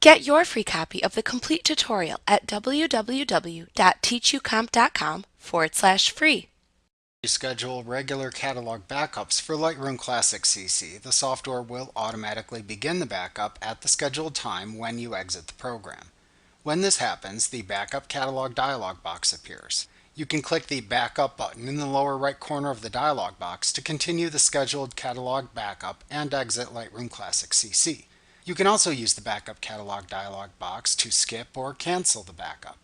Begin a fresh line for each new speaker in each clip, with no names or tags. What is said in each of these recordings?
Get your free copy of the complete tutorial at www.teachucomp.com/free.
You schedule regular catalog backups for Lightroom Classic CC, the software will automatically begin the backup at the scheduled time when you exit the program. When this happens, the Backup Catalog dialog box appears. You can click the Backup button in the lower right corner of the dialog box to continue the scheduled catalog backup and exit Lightroom Classic CC. You can also use the Backup Catalog dialog box to skip or cancel the backup.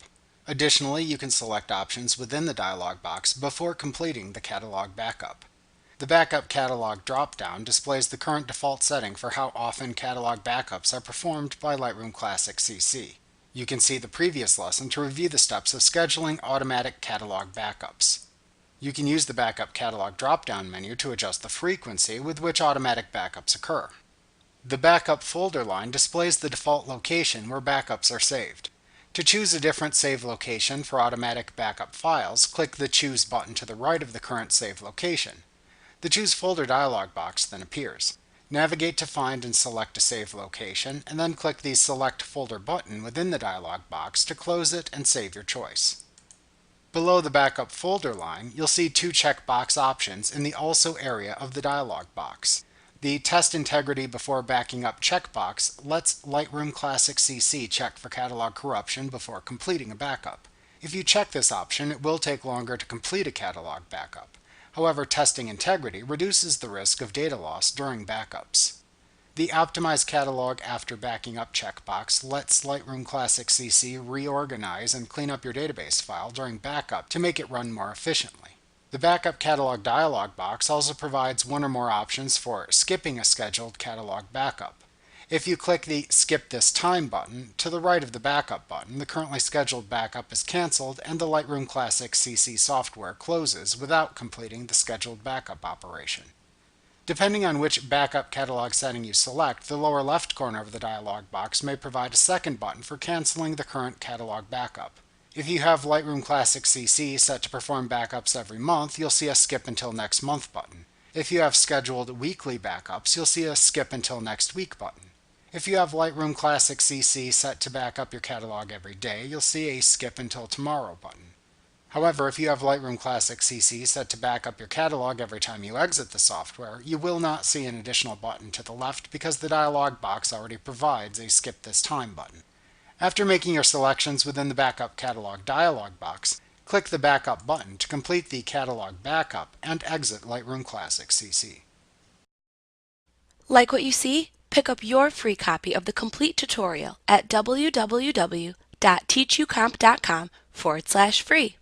Additionally, you can select options within the dialog box before completing the catalog backup. The Backup Catalog drop-down displays the current default setting for how often catalog backups are performed by Lightroom Classic CC. You can see the previous lesson to review the steps of scheduling automatic catalog backups. You can use the Backup Catalog drop-down menu to adjust the frequency with which automatic backups occur. The Backup folder line displays the default location where backups are saved. To choose a different save location for automatic backup files, click the Choose button to the right of the current save location. The Choose Folder dialog box then appears. Navigate to find and select a save location, and then click the Select Folder button within the dialog box to close it and save your choice. Below the Backup folder line, you'll see two checkbox options in the Also area of the dialog box. The Test Integrity Before Backing Up checkbox lets Lightroom Classic CC check for catalog corruption before completing a backup. If you check this option, it will take longer to complete a catalog backup. However, testing integrity reduces the risk of data loss during backups. The Optimize Catalog After Backing Up checkbox lets Lightroom Classic CC reorganize and clean up your database file during backup to make it run more efficiently. The Backup Catalog dialog box also provides one or more options for skipping a scheduled catalog backup. If you click the Skip This Time button to the right of the Backup button, the currently scheduled backup is canceled and the Lightroom Classic CC software closes without completing the scheduled backup operation. Depending on which Backup Catalog setting you select, the lower left corner of the dialog box may provide a second button for canceling the current catalog backup. If you have Lightroom Classic CC set to perform backups every month, you'll see a Skip Until Next Month button. If you have scheduled weekly backups, you'll see a Skip Until Next Week button. If you have Lightroom Classic CC set to back up your catalog every day, you'll see a Skip Until Tomorrow button. However, if you have Lightroom Classic CC set to back up your catalog every time you exit the software, you will not see an additional button to the left because the dialog box already provides a Skip This Time button. After making your selections within the Backup Catalog dialog box, click the Backup button to complete the catalog backup and exit Lightroom Classic CC.
Like what you see? Pick up your free copy of the complete tutorial at www.teachucomp.com/free.